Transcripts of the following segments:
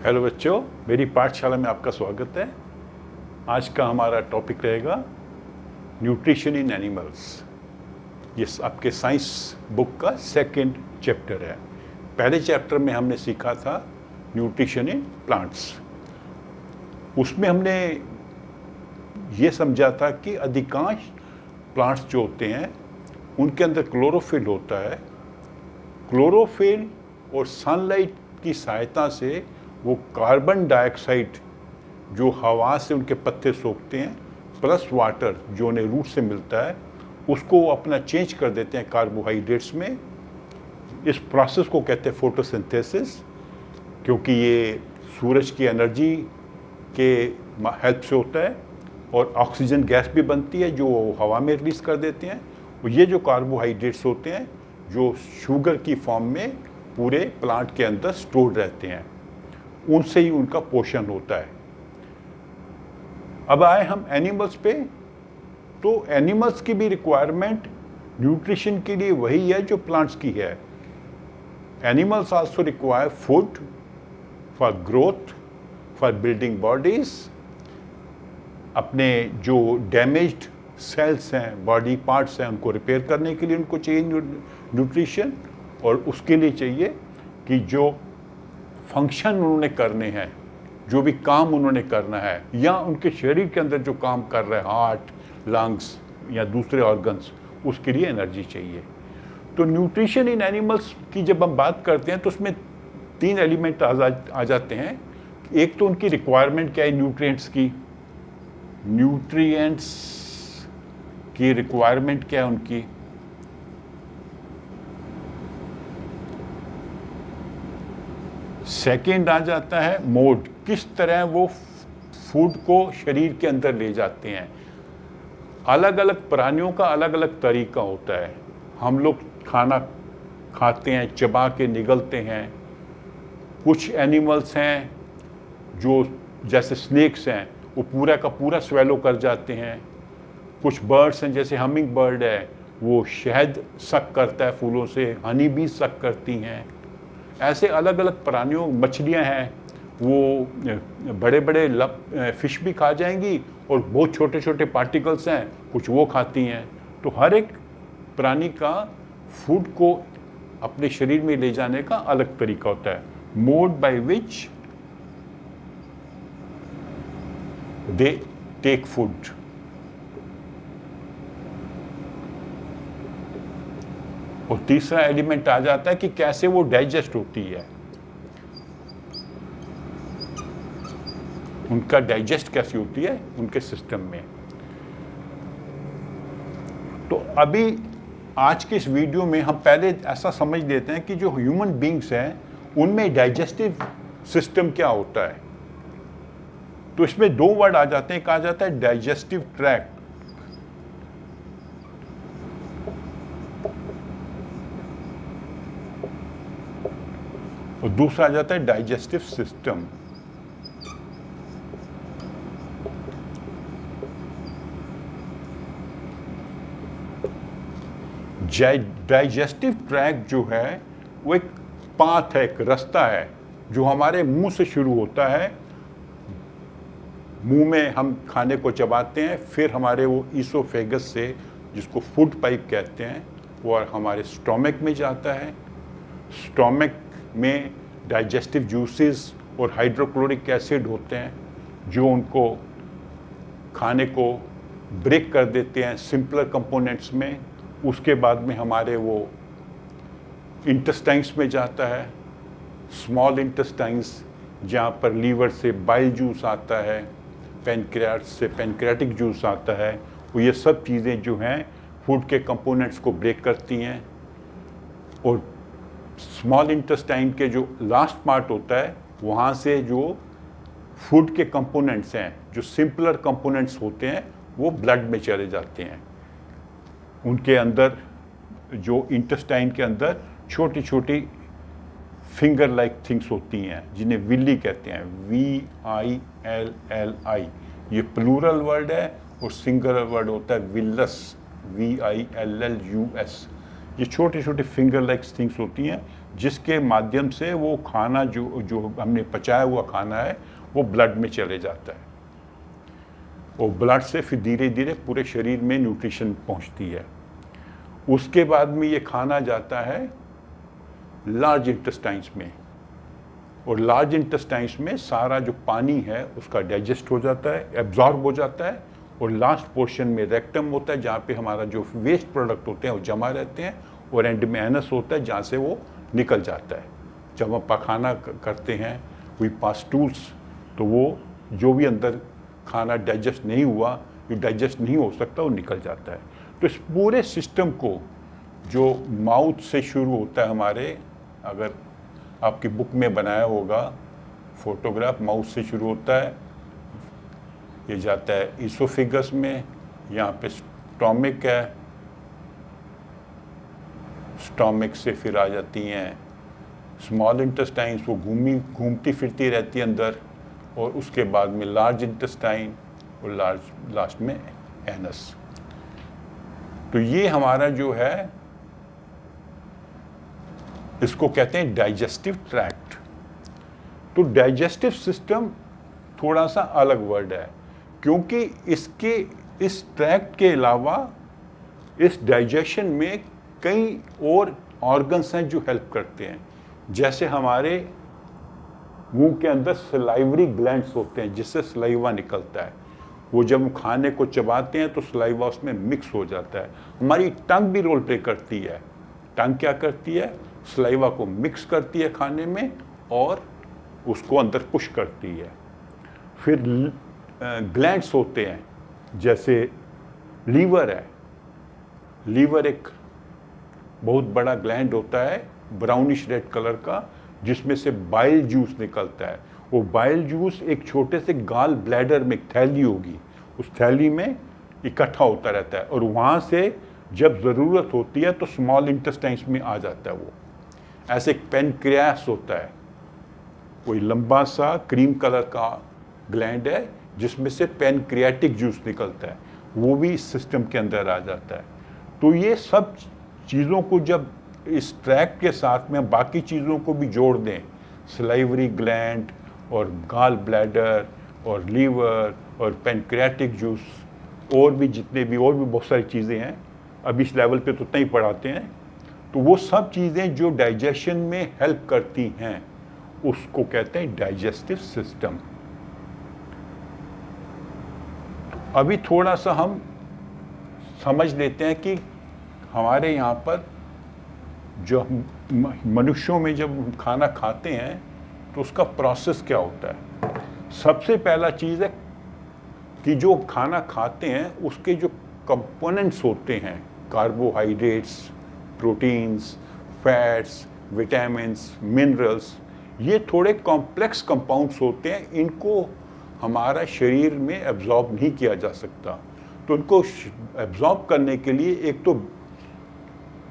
Hello बच्चों, मेरी पाठशाला में आपका स्वागत है। आज का हमारा टॉपिक रहेगा न्यूट्रिशन इन एनिमल्स। ये आपके साइंस बुक का सेकंड चैप्टर है। पहले चैप्टर में हमने सीखा था न्यूट्रिशन इन प्लांट्स। उसमें हमने ये समझा था कि अधिकांश प्लांट्स जो होते हैं उनके अंदर क्लोरोफिल होता है। क्लोरोफिल और सनलाइट की सहायता से वो कार्बन डाइऑक्साइड जो हवा से उनके पत्ते सोखते हैं प्लस वाटर जो उन्हें रूट से मिलता है उसको वो अपना चेंज कर देते हैं कार्बोहाइड्रेट्स में। इस प्रोसेस को कहते हैं फोटोसिंथेसिस, क्योंकि ये सूरज की एनर्जी के हेल्प से होता है और ऑक्सीजन गैस भी बनती है जो वो हवा में रिलीज़ कर देते हैं। और ये जो कार्बोहाइड्रेट्स होते हैं जो शुगर की फॉर्म में पूरे प्लांट के अंदर स्टोर्ड रहते हैं, उनसे ही उनका पोषण होता है। अब आए हम एनिमल्स पे, तो एनिमल्स की भी रिक्वायरमेंट न्यूट्रिशन के लिए वही है जो प्लांट्स की है। Animals also require food for growth, for building bodies, अपने जो डैमेज्ड सेल्स हैं, बॉडी पार्ट्स हैं, उनको रिपेयर करने के लिए उनको चाहिए न्यूट्रिशन। और उसके लिए चाहिए कि जो फंक्शन उन्होंने करने हैं, जो भी काम उन्होंने करना है या उनके शरीर के अंदर जो काम कर रहे हैं, हार्ट, लंग्स या दूसरे ऑर्गन्स, उसके लिए एनर्जी चाहिए। तो न्यूट्रिशन इन एनिमल्स की जब हम बात करते हैं तो उसमें तीन एलिमेंट आ जाते हैं। एक तो उनकी रिक्वायरमेंट क्या है न्यूट्रिएंट्स की, न्यूट्रिएंट्स की रिक्वायरमेंट क्या है उनकी। सेकेंड आ जाता है मोड, किस तरह वो फूड को शरीर के अंदर ले जाते हैं। अलग अलग प्राणियों का अलग अलग तरीका होता है। हम लोग खाना खाते हैं, चबा के निगलते हैं। कुछ एनिमल्स हैं जो जैसे स्नेक्स हैं वो पूरा का पूरा स्वेलो कर जाते हैं। कुछ बर्ड्स हैं जैसे हमिंग बर्ड है, वो शहद सक करता है फूलों से, हनी भी सक करती हैं। ऐसे अलग अलग प्राणियों, मछलियां हैं वो बड़े बड़े फिश भी खा जाएंगी और बहुत छोटे छोटे पार्टिकल्स हैं कुछ वो खाती हैं। तो हर एक प्राणी का फूड को अपने शरीर में ले जाने का अलग तरीका होता है। Mode by which they take food. और तीसरा एलिमेंट आ जाता है कि कैसे वो डाइजेस्ट होती है, उनका डाइजेस्ट कैसी होती है उनके सिस्टम में। तो अभी आज के इस वीडियो में हम पहले ऐसा समझ लेते हैं कि जो ह्यूमन बींग्स हैं उनमें डाइजेस्टिव सिस्टम क्या होता है। तो इसमें दो वर्ड आ जाते हैं। एक आ जाता है डाइजेस्टिव ट्रैक्ट और दूसरा आ जाता है डाइजेस्टिव सिस्टम। डाइजेस्टिव ट्रैक्ट जो है वो एक पाथ है, एक रास्ता है जो हमारे मुंह से शुरू होता है। मुंह में हम खाने को चबाते हैं, फिर हमारे वो ईसोफेगस से, जिसको फूड पाइप कहते हैं, वो हमारे स्टोमक में जाता है। स्टोमक में डाइजेस्टिव जूसेस और हाइड्रोक्लोरिक एसिड होते हैं जो उनको खाने को ब्रेक कर देते हैं सिंपलर कंपोनेंट्स में। उसके बाद में हमारे वो इंटेस्टाइन्स में जाता है, स्मॉल इंटेस्टाइन्स, जहाँ पर लीवर से बाइल जूस आता है, पैनक्रियास से पैनक्रियाटिक जूस आता है। वो ये सब चीज़ें जो हैं फूड के कंपोनेंट्स को ब्रेक करती हैं। और स्मॉल इंटेस्टाइन के जो लास्ट पार्ट होता है वहाँ से जो फूड के कंपोनेंट्स हैं, जो सिंपलर कंपोनेंट्स होते हैं, वो ब्लड में चले जाते हैं। उनके अंदर जो इंटेस्टाइन के अंदर छोटी छोटी फिंगर लाइक थिंग्स होती हैं जिन्हें विल्ली कहते हैं, VILLI। ये प्लूरल वर्ड है और सिंगुलर वर्ड होता है विल्लस, VILLUS। ये छोटे छोटे फिंगर लाइक थिंग्स होती हैं जिसके माध्यम से वो खाना जो हमने पचाया हुआ खाना है वो ब्लड में चले जाता है, और ब्लड से फिर धीरे धीरे पूरे शरीर में न्यूट्रिशन पहुंचती है। उसके बाद में ये खाना जाता है लार्ज इंटेस्टाइन्स में, और लार्ज इंटेस्टाइन्स में सारा जो पानी है उसका डाइजेस्ट हो जाता है, एब्जॉर्ब हो जाता है, और लास्ट पोर्शन में रेक्टम होता है जहाँ पे हमारा जो वेस्ट प्रोडक्ट होते हैं वो जमा रहते हैं, और एंड में एनस होता है जहाँ से वो निकल जाता है। जब हम पखाना करते हैं वी पास टूल्स, तो वो जो भी अंदर खाना डाइजेस्ट नहीं हुआ, जो डाइजेस्ट नहीं हो सकता, वो निकल जाता है। तो इस पूरे सिस्टम को जो माउथ से शुरू होता है हमारे, अगर आपकी बुक में बनाया होगा फोटोग्राफ, माउथ से शुरू होता है, ये जाता है इसोफिगस में, यहाँ पे स्टोमिक है, स्टोमिक से फिर आ जाती हैं स्मॉल इंटेस्टाइन्स, वो घूमती फिरती रहती है अंदर, और उसके बाद में लार्ज इंटेस्टाइन, और लास्ट में एनस। तो ये हमारा जो है इसको कहते हैं डाइजेस्टिव ट्रैक्ट। तो डाइजेस्टिव सिस्टम थोड़ा सा अलग वर्ड है, क्योंकि इस ट्रैक्ट के अलावा इस डाइजेशन में कई और ऑर्गन्स हैं जो हेल्प करते हैं। जैसे हमारे मुंह के अंदर सलाइवरी ग्लैंड्स होते हैं जिससे सलाइवा निकलता है, वो जब हम खाने को चबाते हैं तो सलाइवा उसमें मिक्स हो जाता है। हमारी टंग भी रोल प्ले करती है। टंग क्या करती है? सलाइवा को मिक्स करती है खाने में और उसको अंदर पुश करती है। फिर ग्लैंड्स होते हैं, जैसे लीवर है। लीवर एक बहुत बड़ा ग्लैंड होता है ब्राउनिश रेड कलर का, जिसमें से बाइल जूस निकलता है। वो बाइल जूस एक छोटे से गाल ब्लैडर में थैली होगी, उस थैली में इकट्ठा होता रहता है, और वहाँ से जब ज़रूरत होती है तो स्मॉल इंटेस्टाइन्स में आ जाता है। वो ऐसे एक पेनक्रियास होता है, कोई लंबा सा क्रीम कलर का ग्लैंड है जिसमें से पेनक्रियाटिक जूस निकलता है, वो भी इस सिस्टम के अंदर आ जाता है। तो ये सब चीज़ों को जब इस ट्रैक्ट के साथ में बाकी चीज़ों को भी जोड़ दें, सलाइवरी ग्लैंड और गाल ब्लैडर और लीवर और पेनक्रियाटिक जूस, और भी जितने भी और भी बहुत सारी चीज़ें हैं, अब इस लेवल पे तो उतना ही पढ़ाते हैं, तो वो सब चीज़ें जो डाइजेशन में हेल्प करती हैं उसको कहते हैं डाइजेस्टिव सिस्टम। अभी थोड़ा सा हम समझ लेते हैं कि हमारे यहाँ पर जो मनुष्यों में जब खाना खाते हैं तो उसका प्रोसेस क्या होता है। सबसे पहला चीज़ है कि जो खाना खाते हैं उसके जो कंपोनेंट्स होते हैं, carbohydrates, proteins, fats, vitamins, minerals, ये थोड़े कॉम्प्लेक्स कंपाउंड्स होते हैं। इनको हमारा शरीर में एब्जॉर्ब नहीं किया जा सकता। तो इनको एब्जॉर्ब करने के लिए एक तो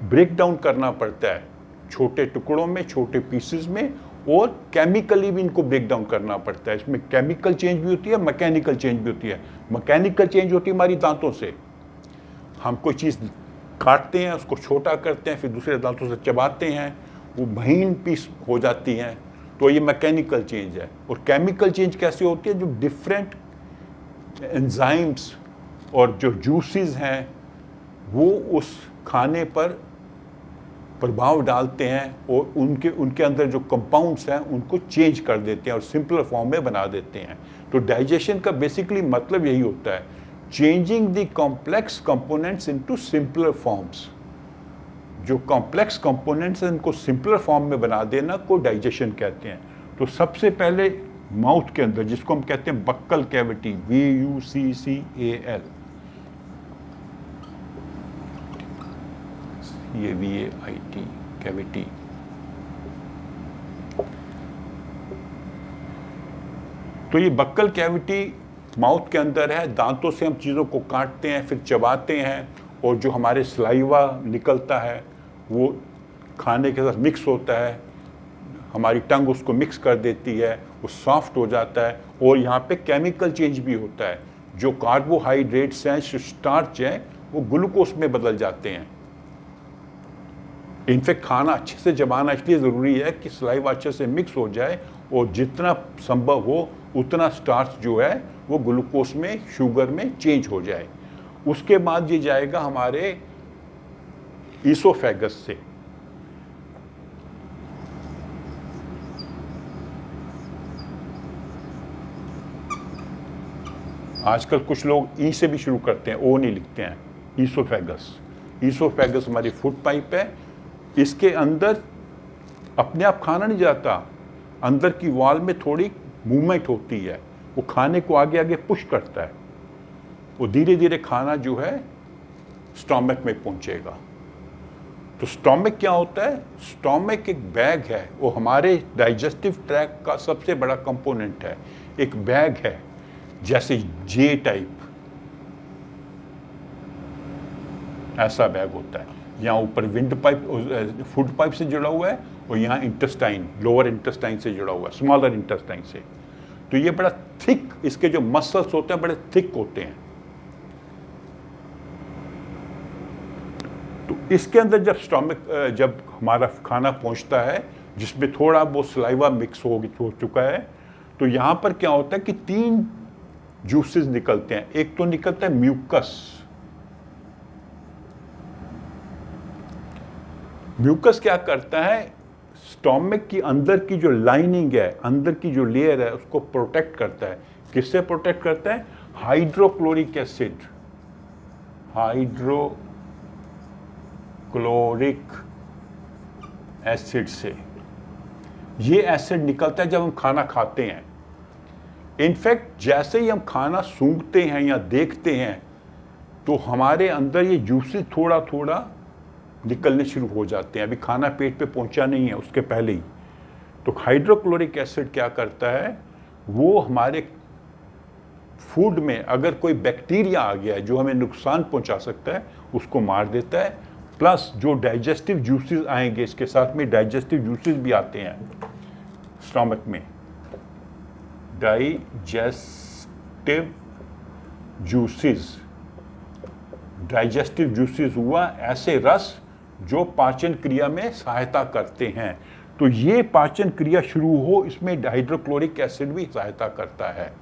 ब्रेक डाउन करना पड़ता है छोटे टुकड़ों में, छोटे पीसेस में, और केमिकली भी इनको ब्रेक डाउन करना पड़ता है। इसमें केमिकल चेंज भी होती है, मैकेनिकल चेंज भी होती है। मैकेनिकल चेंज होती है हमारी दांतों से, हम कोई चीज़ काटते हैं, उसको छोटा करते हैं, फिर दूसरे दांतों से चबाते हैं, वो महीन पीस हो जाती हैं, तो ये मैकेनिकल चेंज है। और केमिकल चेंज कैसे होती है? जो डिफरेंट एंजाइम्स और जो जूसेस हैं वो उस खाने पर प्रभाव डालते हैं और उनके अंदर जो कंपाउंड्स हैं उनको चेंज कर देते हैं और सिंपलर फॉर्म में बना देते हैं। तो डाइजेशन का बेसिकली मतलब यही होता है, changing the complex components into simpler forms. जो कॉम्प्लेक्स कंपोनेंट्स हैं इनको सिंपलर फॉर्म में बना देना को डाइजेशन कहते हैं। तो सबसे पहले माउथ के अंदर, जिसको हम कहते हैं बक्कल कैविटी, VUCCAL, ये VAIT कैविटी, तो ये बक्कल कैविटी माउथ के अंदर है। दांतों से हम चीज़ों को काटते हैं, फिर चबाते हैं, और जो हमारे सलाइवा निकलता है वो खाने के साथ मिक्स होता है, हमारी टंग उसको मिक्स कर देती है, वो सॉफ्ट हो जाता है, और यहाँ पे केमिकल चेंज भी होता है। जो कार्बोहाइड्रेट्स हैं, जो स्टार्च हैं, वो ग्लूकोज में बदल जाते हैं। इनफेक्ट खाना अच्छे से चबाना इसलिए ज़रूरी है कि सलाइवा अच्छे से मिक्स हो जाए और जितना संभव हो उतना स्टार्च जो है वो ग्लूकोज में, शुगर में चेंज हो जाए। उसके बाद ये जाएगा हमारे ईसोफेगस से। आजकल कुछ लोग ई से भी शुरू करते हैं, ओ नहीं लिखते हैं, ईसोफेगस। ईसोफेगस हमारी फूड पाइप है। इसके अंदर अपने आप खाना नहीं जाता, अंदर की वॉल में थोड़ी मूवमेंट होती है, वो खाने को आगे आगे पुश करता है, वो धीरे धीरे खाना जो है स्टोमक में पहुंचेगा। तो स्टोमक क्या होता है? स्टोमक एक बैग है, वो हमारे डाइजेस्टिव ट्रैक्ट का सबसे बड़ा कंपोनेंट है। एक बैग है जैसे जे टाइप, ऐसा बैग होता है। यहाँ ऊपर विंड पाइप, फूड पाइप से जुड़ा हुआ है, और यहाँ इंटेस्टाइन, लोअर इंटेस्टाइन से जुड़ा हुआ है, स्मॉलर इंटेस्टाइन से। तो ये बड़ा थिक, इसके जो मसल्स होते हैं बड़े थिक होते हैं। तो इसके अंदर जब स्टोमक, जब हमारा खाना पहुंचता है जिसमें थोड़ा वो सलाइवा मिक्स हो चुका है, तो यहाँ पर क्या होता है कि 3 जूसेस निकलते हैं। एक तो निकलता है म्यूकस। म्यूकस क्या करता है? स्टोमक की अंदर की जो लाइनिंग है, अंदर की जो लेयर है, उसको प्रोटेक्ट करता है। किससे प्रोटेक्ट करता है? हाइड्रोक्लोरिक एसिड, हाइड्रोक्लोरिक एसिड से। ये एसिड निकलता है जब हम खाना खाते हैं। इनफैक्ट जैसे ही हम खाना सूंघते हैं या देखते हैं तो हमारे अंदर ये जूसेस थोड़ा थोड़ा निकलने शुरू हो जाते हैं। अभी खाना पेट पे पहुंचा नहीं है, उसके पहले ही। तो हाइड्रोक्लोरिक एसिड क्या करता है? वो हमारे फूड में अगर कोई बैक्टीरिया आ गया है जो हमें नुकसान पहुंचा सकता है, उसको मार देता है। प्लस जो डाइजेस्टिव जूसेस आएंगे, इसके साथ में डाइजेस्टिव जूसेस भी आते हैं स्टोमक में। डाइजेस्टिव जूसेस हुआ ऐसे रस जो पाचन क्रिया में सहायता करते हैं। तो ये पाचन क्रिया शुरू हो, इसमें हाइड्रोक्लोरिक एसिड भी सहायता करता है,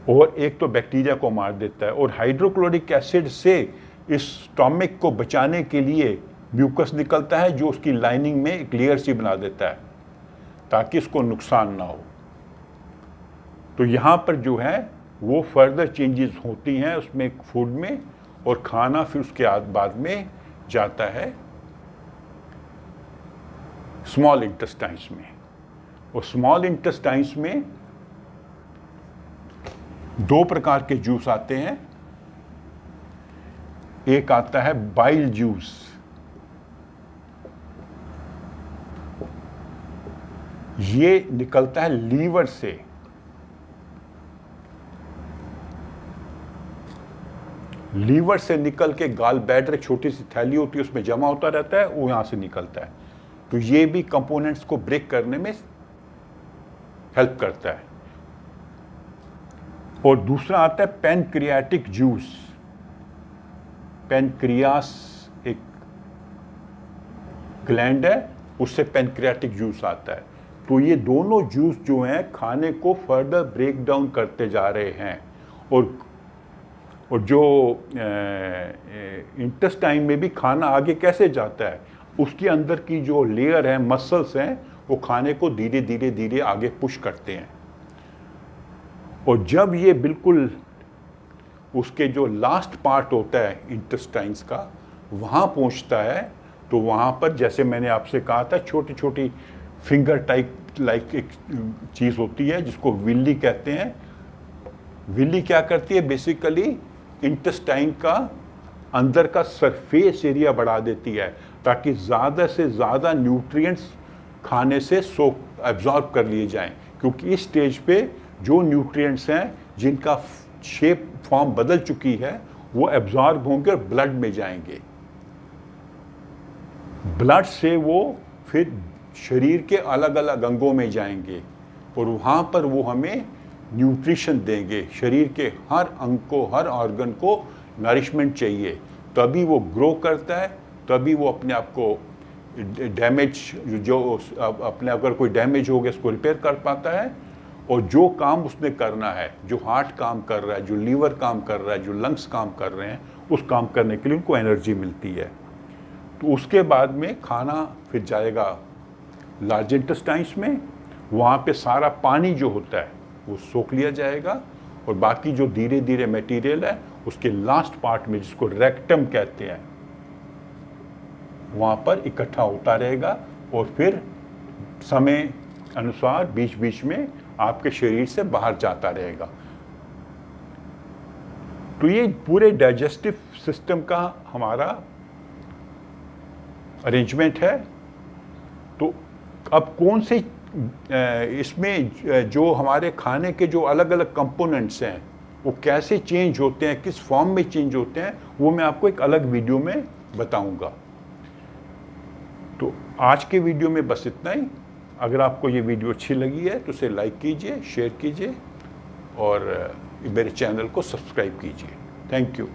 और एक तो बैक्टीरिया को मार देता है। और हाइड्रोक्लोरिक एसिड से इस स्टोमक को बचाने के लिए म्यूकस निकलता है, जो उसकी लाइनिंग में एक लेयर सी बना देता है ताकि इसको नुकसान ना हो। तो यहाँ पर जो है वो फर्दर चेंजेस होती हैं उसमें, फूड में, और खाना फिर उसके बाद में जाता है स्मॉल इंटेस्टाइन्स में। और स्मॉल इंटेस्टाइन्स में 2 प्रकार के जूस आते हैं। एक आता है बाइल जूस, ये निकलता है लीवर से। लीवर से निकल के गाल बैडर, छोटी सी थैली होती है, उसमें जमा होता रहता है, वो यहां से निकलता है। तो ये भी कंपोनेंट्स को ब्रेक करने में हेल्प करता है। और दूसरा आता है पैनक्रियाटिक जूस। पैनक्रियास एक ग्लैंड है, उससे पैनक्रियाटिक जूस आता है। तो ये दोनों जूस जो हैं खाने को फर्दर ब्रेक डाउन करते जा रहे हैं। और जो इंटेस्टाइन में भी खाना आगे कैसे जाता है, उसके अंदर की जो लेयर है, मसल्स हैं, वो खाने को धीरे धीरे धीरे आगे पुश करते हैं। और जब ये बिल्कुल उसके जो लास्ट पार्ट होता है इंटेस्टाइन्स का, वहाँ पहुँचता है, तो वहाँ पर जैसे मैंने आपसे कहा था, छोटी छोटी फिंगर टाइप लाइक एक चीज़ होती है जिसको विल्ली कहते हैं। विल्ली क्या करती है? बेसिकली इंटेस्टाइन का अंदर का सरफेस एरिया बढ़ा देती है ताकि ज़्यादा से ज़्यादा न्यूट्रिएंट्स खाने से एब्जॉर्ब कर लिए जाएं। क्योंकि इस स्टेज पे जो न्यूट्रिएंट्स हैं जिनका शेप फॉर्म बदल चुकी है, वो एब्जॉर्ब होंगे और ब्लड में जाएंगे। ब्लड से वो फिर शरीर के अलग अलग अंगों में जाएंगे और वहाँ पर वो हमें न्यूट्रिशन देंगे। शरीर के हर अंग को, हर ऑर्गन को नरिशमेंट चाहिए, तभी वो ग्रो करता है, तभी वो अपने आप को डैमेज जो अपने अगर कोई डैमेज हो गया उसको रिपेयर कर पाता है, और जो काम उसने करना है, जो हार्ट काम कर रहा है, जो लीवर काम कर रहा है, जो लंग्स काम कर रहे हैं, उस काम करने के लिए उनको एनर्जी मिलती है। तो उसके बाद में खाना फिर जाएगा लार्ज इंटेस्टाइन्स में, वहाँ पे सारा पानी जो होता है वो सोख लिया जाएगा, और बाकी जो धीरे धीरे मटेरियल है उसके लास्ट पार्ट में, जिसको रेक्टम कहते हैं, वहाँ पर इकट्ठा होता रहेगा, और फिर समय अनुसार बीच बीच में आपके शरीर से बाहर जाता रहेगा। तो ये पूरे डाइजेस्टिव सिस्टम का हमारा अरेंजमेंट है। तो अब कौन से इसमें जो हमारे खाने के जो अलग अलग कंपोनेंट्स हैं वो कैसे चेंज होते हैं, किस फॉर्म में चेंज होते हैं, वो मैं आपको एक अलग वीडियो में बताऊंगा। तो आज के वीडियो में बस इतना ही। अगर आपको ये वीडियो अच्छी लगी है तो उसे लाइक कीजिए, शेयर कीजिए, और मेरे चैनल को सब्सक्राइब कीजिए। Thank you.